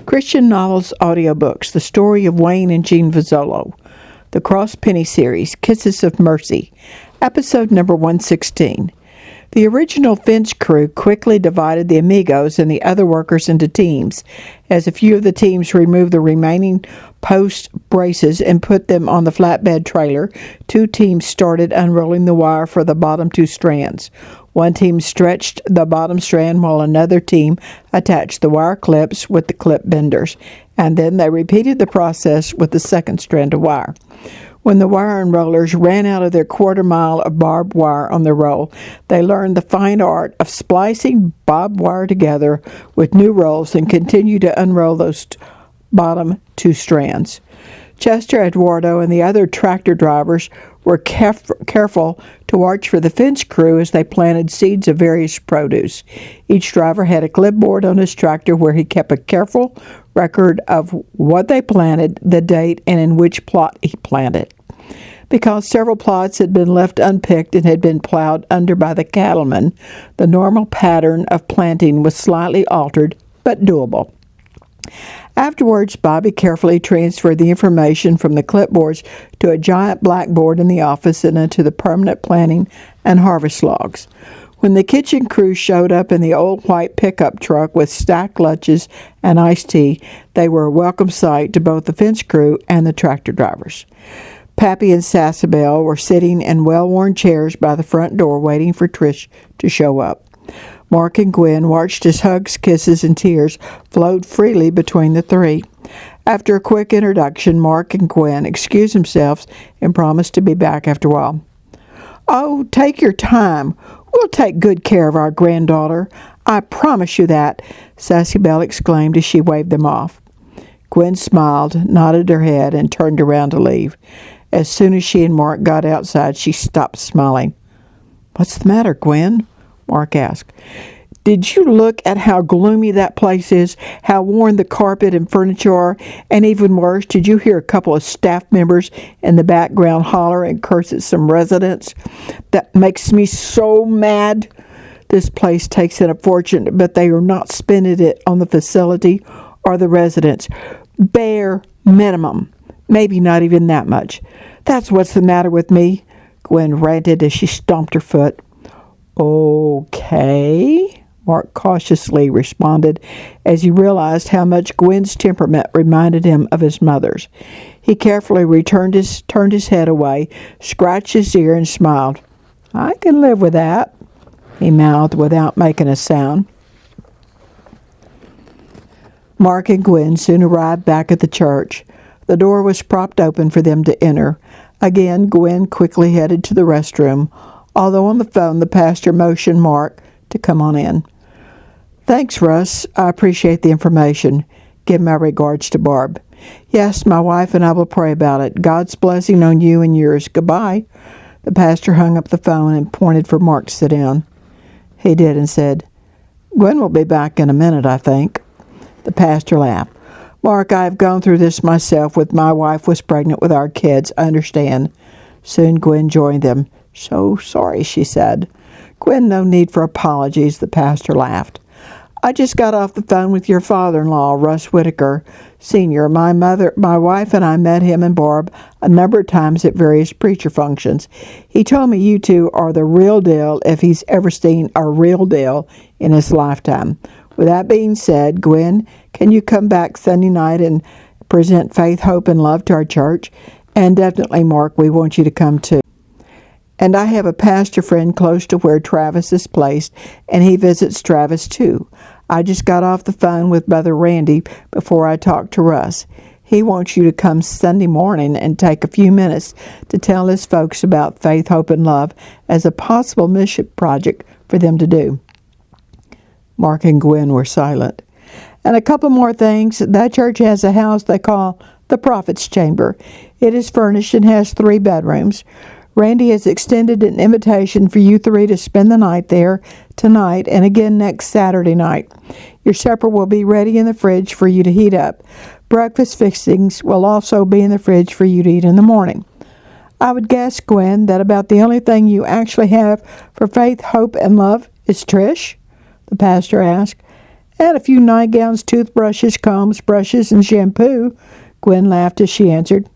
Christian Novels Audiobooks, The Story of Wayne and Jean Vozzolo, The Cross Penny Series, Kisses of Mercy, Episode number 116. The original Finch crew quickly divided the amigos and the other workers into teams. As a few of the teams removed the remaining post braces and put them on the flatbed trailer, two teams started unrolling the wire for the bottom two strands. One team stretched the bottom strand while another team attached the wire clips with the clip benders, and then they repeated the process with the second strand of wire. When the wire unrollers ran out of their quarter mile of barbed wire on the roll, they learned the fine art of splicing barbed wire together with new rolls and continued to unroll those bottom two strands. Chester, Eduardo, and the other tractor drivers were careful to watch for the Finch crew as they planted seeds of various produce. Each driver had a clipboard on his tractor where he kept a careful record of what they planted, the date, and in which plot he planted. Because several plots had been left unpicked and had been plowed under by the cattlemen, the normal pattern of planting was slightly altered, but doable. Afterwards, Bobby carefully transferred the information from the clipboards to a giant blackboard in the office and into the permanent planting and harvest logs. When the kitchen crew showed up in the old white pickup truck with stacked lunches and iced tea, they were a welcome sight to both the Finch crew and the tractor drivers. Pappy and Sassabelle were sitting in well-worn chairs by the front door waiting for Trish to show up. Mark and Gwen watched as hugs, kisses, and tears flowed freely between the three. After a quick introduction, Mark and Gwen excused themselves and promised to be back after a while. "Oh, take your time. We'll take good care of our granddaughter. I promise you that," Sassabelle exclaimed as she waved them off. Gwen smiled, nodded her head, and turned around to leave. As soon as she and Mark got outside, she stopped smiling. "What's the matter, Gwen?" Mark asked. "Did you look at how gloomy that place is, how worn the carpet and furniture are, and even worse, did you hear a couple of staff members in the background holler and curse at some residents? That makes me so mad. This place takes in a fortune, but they are not spending it on the facility or the residents. Bare minimum. Maybe not even that much. That's what's the matter with me," Gwen ranted as she stomped her foot. "Okay," Mark cautiously responded as he realized how much Gwen's temperament reminded him of his mother's. He carefully turned his head away, scratched his ear, and smiled. "I can live with that," he mouthed without making a sound. Mark and Gwen soon arrived back at the church. The door was propped open for them to enter. Again, Gwen quickly headed to the restroom, although on the phone the pastor motioned Mark to come on in. "Thanks, Russ. I appreciate the information. Give my regards to Barb." "Yes, my wife and I will pray about it. God's blessing on you and yours. Goodbye." The pastor hung up the phone and pointed for Mark to sit down. He did and said, "Gwen will be back in a minute, I think." The pastor laughed. "Mark, I have gone through this myself when my wife was pregnant with our kids. I understand." Soon Gwen joined them. "So sorry," she said. "Gwen, no need for apologies," the pastor laughed. "I just got off the phone with your father-in-law, Russ Whitaker, Sr. My wife and I met him and Barb a number of times at various preacher functions. He told me you two are the real deal if he's ever seen a real deal in his lifetime. With that being said, Gwen, can you come back Sunday night and present Faith, Hope, and Love to our church? And definitely, Mark, we want you to come too. And I have a pastor friend close to where Travis is placed, and he visits Travis too. I just got off the phone with Brother Randy before I talked to Russ. He wants you to come Sunday morning and take a few minutes to tell his folks about Faith, Hope, and Love as a possible mission project for them to do." Mark and Gwen were silent. "And a couple more things. That church has a house they call the Prophet's Chamber. It is furnished and has 3 bedrooms. Randy has extended an invitation for you 3 to spend the night there tonight and again next Saturday night. Your supper will be ready in the fridge for you to heat up. Breakfast fixings will also be in the fridge for you to eat in the morning. I would guess, Gwen, that about the only thing you actually have for Faith, Hope, and Love is Trish?" the pastor asked. And a few nightgowns, toothbrushes, combs, brushes, and shampoo. Gwen laughed as she answered.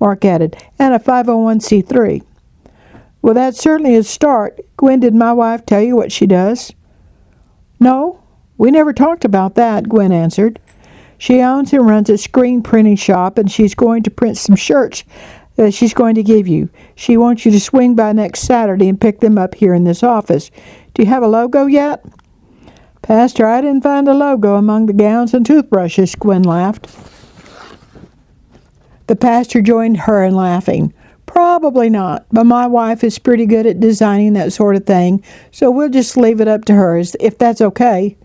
Mark added, and a 501c3. Well, that's certainly a start. Gwen, did my wife tell you what she does? No, we never talked about that, Gwen answered. She owns and runs a screen printing shop, and she's going to print some shirts that she's going to give you. She wants you to swing by next Saturday and pick them up here in this office. Do you have a logo yet? Pastor, I didn't find a logo among the gowns and toothbrushes, Gwen laughed. The pastor joined her in laughing. Probably not, but my wife is pretty good at designing that sort of thing, so we'll just leave it up to her, if that's okay.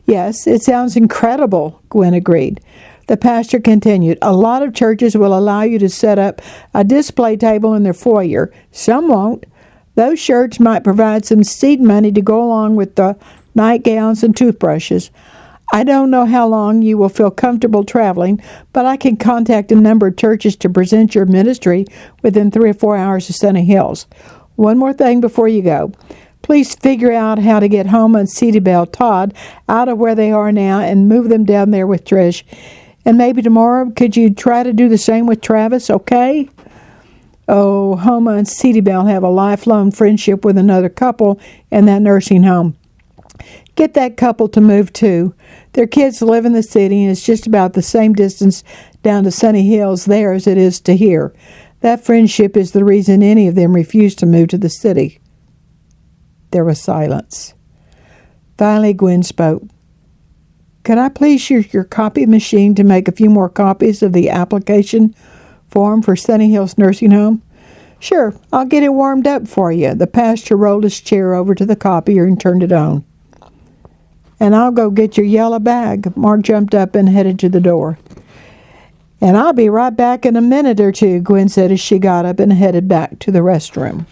Yes, it sounds incredible, Gwen agreed. The pastor continued, a lot of churches will allow you to set up a display table in their foyer. Some won't. Those shirts might provide some seed money to go along with the nightgowns and toothbrushes. I don't know how long you will feel comfortable traveling, but I can contact a number of churches to present your ministry within 3 or 4 hours of Sunny Hills. One more thing before you go. Please figure out how to get Homa and City Belle Todd out of where they are now and move them down there with Trish. And maybe tomorrow, could you try to do the same with Travis, okay? Oh, Homa and City Belle have a lifelong friendship with another couple in that nursing home. Get that couple to move too. Their kids live in the city, and it's just about the same distance down to Sunny Hills there as it is to here. That friendship is the reason any of them refused to move to the city. There was silence. Finally, Gwen spoke. Could I please use your copy machine to make a few more copies of the application form for Sunny Hills Nursing Home? Sure, I'll get it warmed up for you. The pastor rolled his chair over to the copier and turned it on. And I'll go get your yellow bag. Mark jumped up and headed to the door. And I'll be right back in a minute or two, Gwen said as she got up and headed back to the restroom.